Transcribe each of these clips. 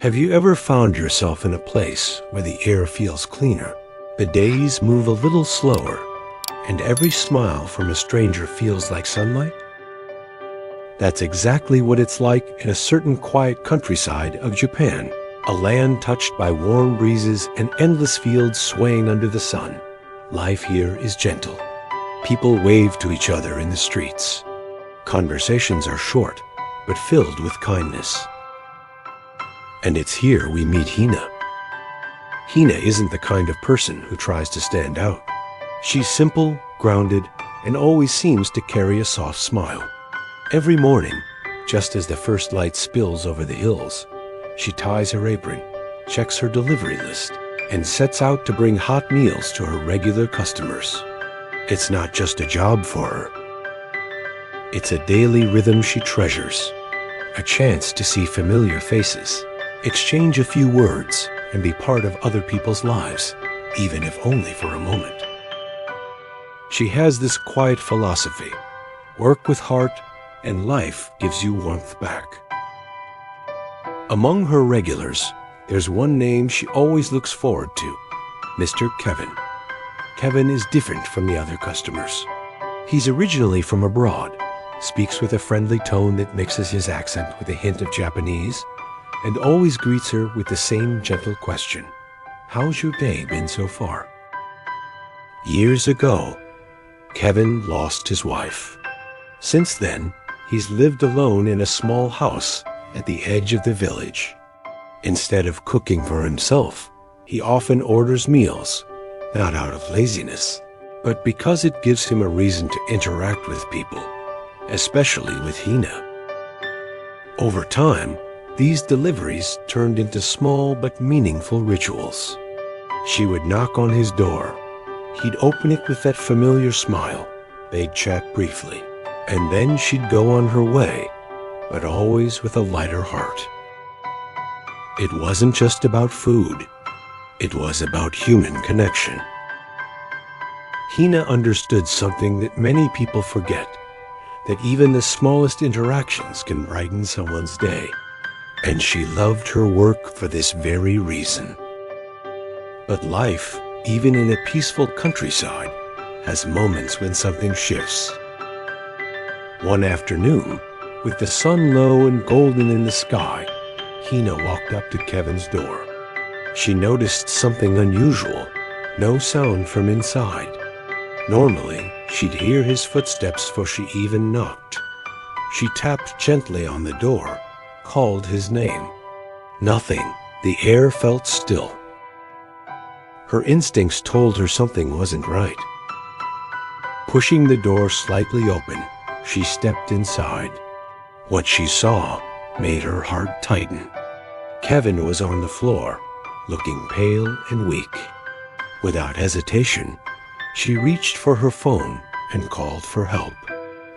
Have you ever found yourself in a place where the air feels cleaner, the days move a little slower, and every smile from a stranger feels like sunlight? That's exactly what it's like in a certain quiet countryside of Japan, a land touched by warm breezes and endless fields swaying under the sun. Life here is gentle. People wave to each other in the streets. Conversations are short, but filled with kindness. And it's here we meet Hina. Hina isn't the kind of person who tries to stand out. She's simple, grounded, and always seems to carry a soft smile. Every morning, just as the first light spills over the hills, she ties her apron, checks her delivery list, and sets out to bring hot meals to her regular customers. It's not just a job for her. It's a daily rhythm she treasures, a chance to see familiar faces, exchange a few words, and be part of other people's lives, even if only for a moment. She has this quiet philosophy: work with heart, and life gives you warmth back. Among her regulars, there's one name she always looks forward to: Mr. Kevin. Kevin is different from the other customers. He's originally from abroad, speaks with a friendly tone that mixes his accent with a hint of Japanese, and always greets her with the same gentle question: "How's your day been so far?" Years ago, Kevin lost his wife. Since then, he's lived alone in a small house at the edge of the village. Instead of cooking for himself, he often orders meals, not out of laziness, but because it gives him a reason to interact with people, especially with Hina. Over time, these deliveries turned into small but meaningful rituals. She would knock on his door. He'd open it with that familiar smile. They'd chat briefly, and then she'd go on her way, but always with a lighter heart. It wasn't just about food. It was about human connection. Hina understood something that many people forget, that even the smallest interactions can brighten someone's day. And she loved her work for this very reason. But life, even in a peaceful countryside, has moments when something shifts. One afternoon, with the sun low and golden in the sky, Hina walked up to Kevin's door. She noticed something unusual: no sound from inside. Normally, she'd hear his footsteps before she even knocked. She tapped gently on the door, called his name. Nothing. The air felt still. Her instincts told her something wasn't right. Pushing the door slightly open, she stepped inside. What she saw made her heart tighten. Kevin was on the floor, looking pale and weak. Without hesitation, she reached for her phone and called for help.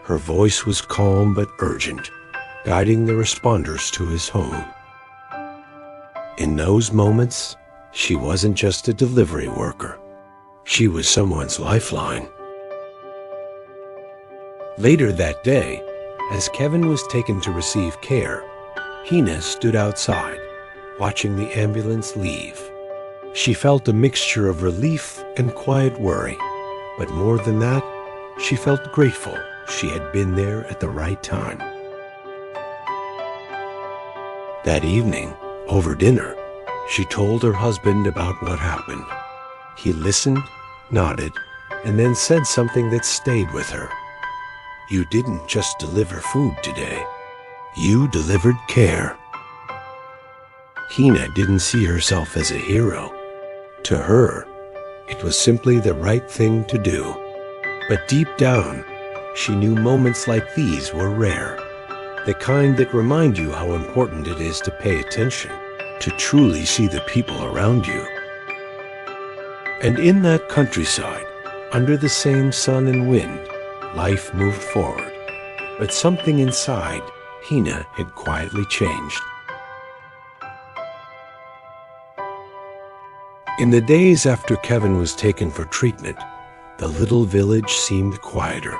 Her voice was calm but urgent, guiding the responders to his home. In those moments, she wasn't just a delivery worker. She was someone's lifeline. Later that day, as Kevin was taken to receive care, Hina stood outside, watching the ambulance leave. She felt a mixture of relief and quiet worry, but more than that, she felt grateful she had been there at the right time. That evening, over dinner, she told her husband about what happened. He listened, nodded, and then said something that stayed with her. "You didn't just deliver food today. You delivered care." Hina didn't see herself as a hero. To her, it was simply the right thing to do. But deep down, she knew moments like these were rare. The kind that remind you how important it is to pay attention, to truly see the people around you. And in that countryside, under the same sun and wind, life moved forward. But something inside Hina had quietly changed. In the days after Kevin was taken for treatment, the little village seemed quieter.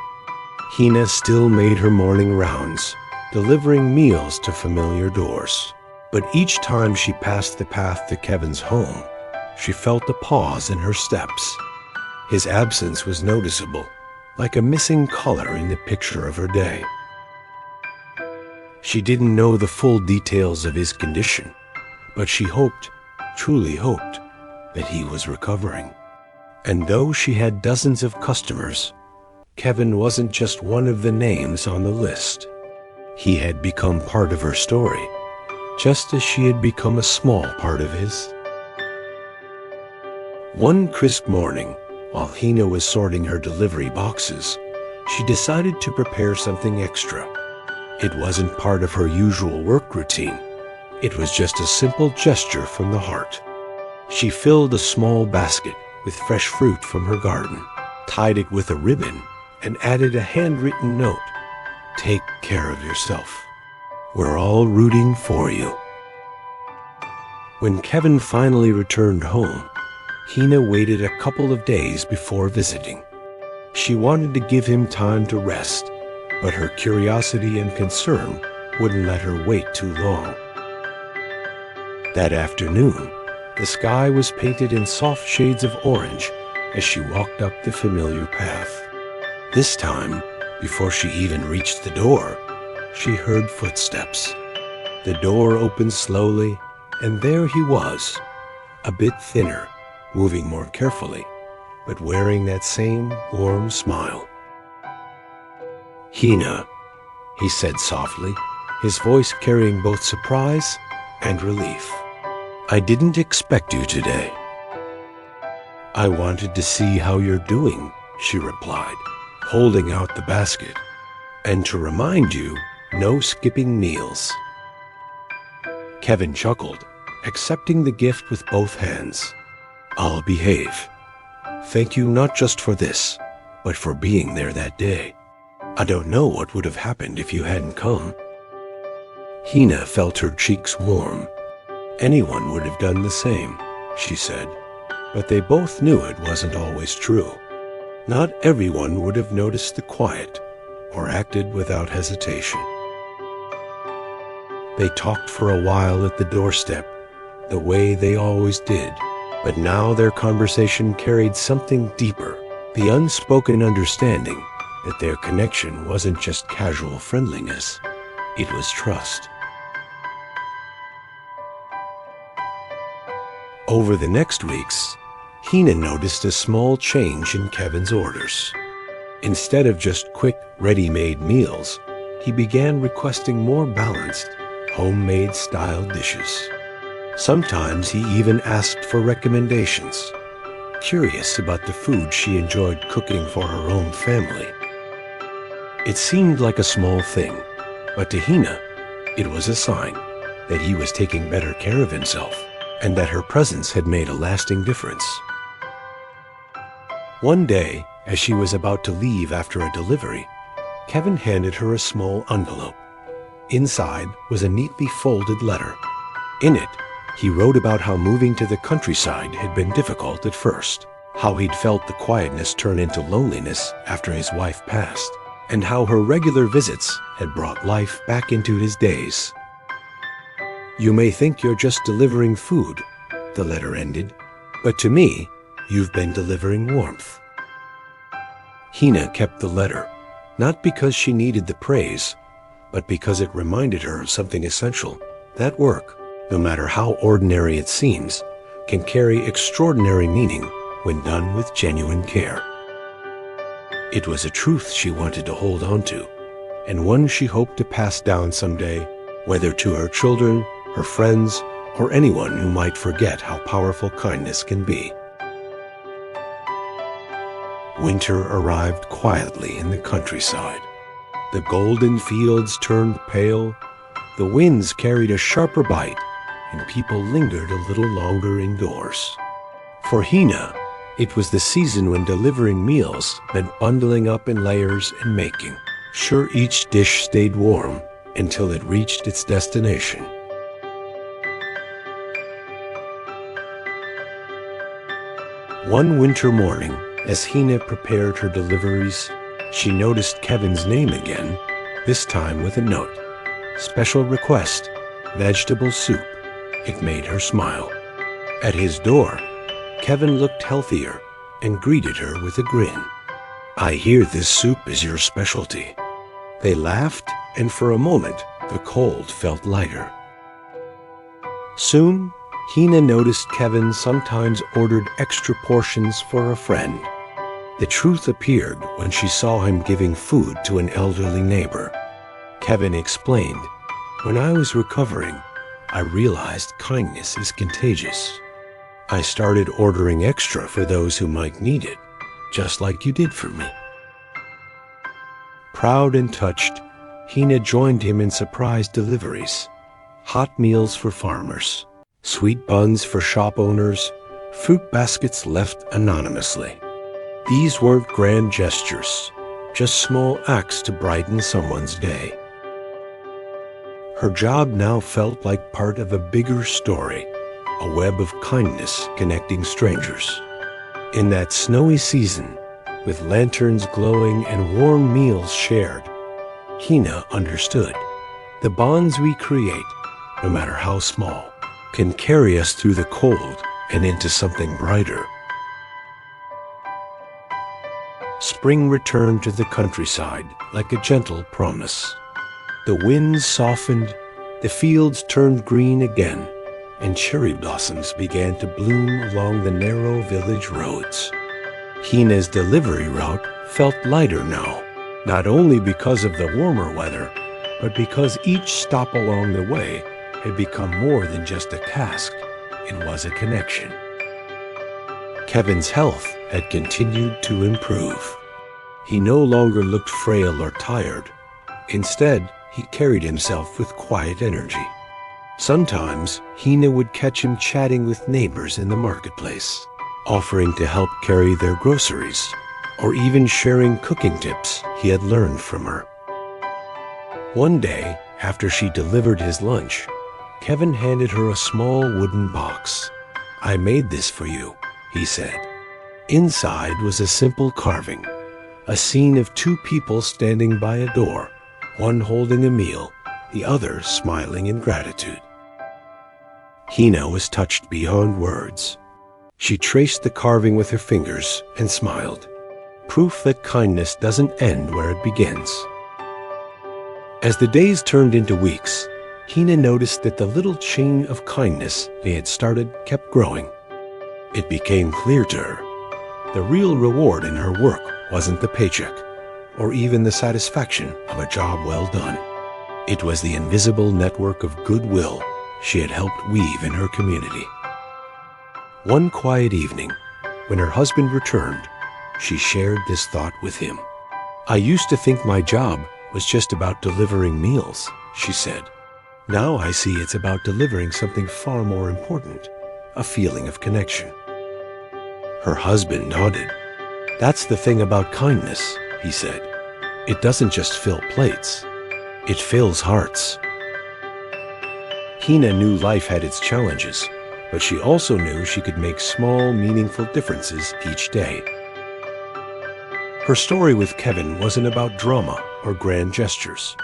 Hina still made her morning rounds, delivering meals to familiar doors. But each time she passed the path to Kevin's home, she felt a pause in her steps. His absence was noticeable, like a missing color in the picture of her day. She didn't know the full details of his condition, but she hoped, truly hoped, that he was recovering. And though she had dozens of customers, Kevin wasn't just one of the names on the list. He had become part of her story, just as she had become a small part of his. One crisp morning, while Hina was sorting her delivery boxes, she decided to prepare something extra. It wasn't part of her usual work routine. It was just a simple gesture from the heart. She filled a small basket with fresh fruit from her garden, tied it with a ribbon, and added a handwritten note. "Take care of yourself. We're all rooting for you." When Kevin finally returned home, Hina waited a couple of days before visiting. She wanted to give him time to rest, but her curiosity and concern wouldn't let her wait too long. That afternoon, the sky was painted in soft shades of orange as she walked up the familiar path. This time, before she even reached the door, she heard footsteps. The door opened slowly, and there he was, a bit thinner, moving more carefully, but wearing that same warm smile. "Hina," he said softly, his voice carrying both surprise and relief. "I didn't expect you today." "I wanted to see how you're doing," she replied, holding out the basket, "and to remind you, no skipping meals." Kevin chuckled, accepting the gift with both hands. "I'll behave. Thank you not just for this, but for being there that day. I don't know what would have happened if you hadn't come." Hina felt her cheeks warm. Anyone would have done the same, she said, but they both knew it wasn't always true. Not everyone would have noticed the quiet or acted without hesitation. They talked for a while at the doorstep, the way they always did, but now their conversation carried something deeper, the unspoken understanding that their connection wasn't just casual friendliness, it was trust. Over the next weeks, Hina noticed a small change in Kevin's orders. Instead of just quick, ready-made meals, he began requesting more balanced, homemade-style dishes. Sometimes he even asked for recommendations, curious about the food she enjoyed cooking for her own family. It seemed like a small thing, but to Hina, it was a sign that he was taking better care of himself and that her presence had made a lasting difference. One day, as she was about to leave after a delivery, Kevin handed her a small envelope. Inside was a neatly folded letter. In it, he wrote about how moving to the countryside had been difficult at first, how he'd felt the quietness turn into loneliness after his wife passed, and how her regular visits had brought life back into his days. "You may think you're just delivering food," the letter ended, "but to me, you've been delivering warmth." Hina kept the letter, not because she needed the praise, but because it reminded her of something essential. That work, no matter how ordinary it seems, can carry extraordinary meaning when done with genuine care. It was a truth she wanted to hold on to, and one she hoped to pass down someday, whether to her children, her friends, or anyone who might forget how powerful kindness can be. Winter arrived quietly in the countryside. The golden fields turned pale, the winds carried a sharper bite, and people lingered a little longer indoors. For Hina, it was the season when delivering meals meant bundling up in layers and making sure each dish stayed warm until it reached its destination. One winter morning, as Hina prepared her deliveries, she noticed Kevin's name again, this time with a note. "Special request. vegetable soup. It made her smile. At his door, Kevin looked healthier and greeted her with a grin. "I hear this soup is your specialty." They laughed, and for a moment, the cold felt lighter. Soon, Hina noticed Kevin sometimes ordered extra portions for a friend. The truth appeared when she saw him giving food to an elderly neighbor. Kevin explained, "When I was recovering, I realized kindness is contagious. I started ordering extra for those who might need it, just like you did for me." Proud and touched, Hina joined him in surprise deliveries. Hot meals for farmers, sweet buns for shop owners, fruit baskets left anonymously. These weren't grand gestures, just small acts to brighten someone's day. Her job now felt like part of a bigger story, a web of kindness connecting strangers. In that snowy season, with lanterns glowing and warm meals shared, Hina understood. The bonds we create, no matter how small, can carry us through the cold and into something brighter. Spring returned to the countryside like a gentle promise. The winds softened, the fields turned green again, and cherry blossoms began to bloom along the narrow village roads. Hina's delivery route felt lighter now, not only because of the warmer weather, but because each stop along the way had become more than just a task. It was a connection. Kevin's health had continued to improve. He no longer looked frail or tired. Instead, he carried himself with quiet energy. Sometimes, Hina would catch him chatting with neighbors in the marketplace, offering to help carry their groceries, or even sharing cooking tips he had learned from her. One day, after she delivered his lunch, Kevin handed her a small wooden box. "I made this for you," he said. Inside was a simple carving, a scene of two people standing by a door, one holding a meal, the other smiling in gratitude. Hina was touched beyond words. She traced the carving with her fingers and smiled, proof that kindness doesn't end where it begins. As the days turned into weeks, Hina noticed that the little chain of kindness they had started kept growing. It became clear to her. The real reward in her work wasn't the paycheck, or even the satisfaction of a job well done. It was the invisible network of goodwill she had helped weave in her community. One quiet evening, when her husband returned, she shared this thought with him. "I used to think my job was just about delivering meals," she said. "Now I see it's about delivering something far more important, a feeling of connection." Her husband nodded. "That's the thing about kindness," he said. "It doesn't just fill plates, it fills hearts." Hina knew life had its challenges, but she also knew she could make small, meaningful differences each day. Her story with Kevin wasn't about drama or grand gestures.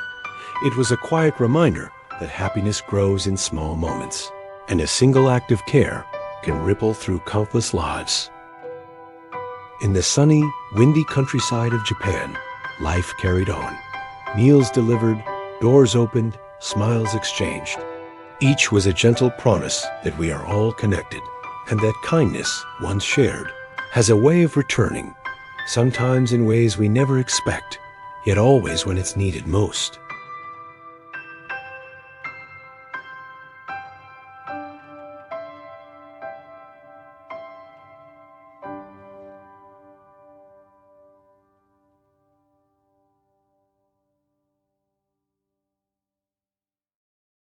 It was a quiet reminder that happiness grows in small moments, and a single act of care can ripple through countless lives. In the sunny, windy countryside of Japan, life carried on. Meals delivered, doors opened, smiles exchanged. Each was a gentle promise that we are all connected, and that kindness, once shared, has a way of returning, sometimes in ways we never expect, yet always when it's needed most.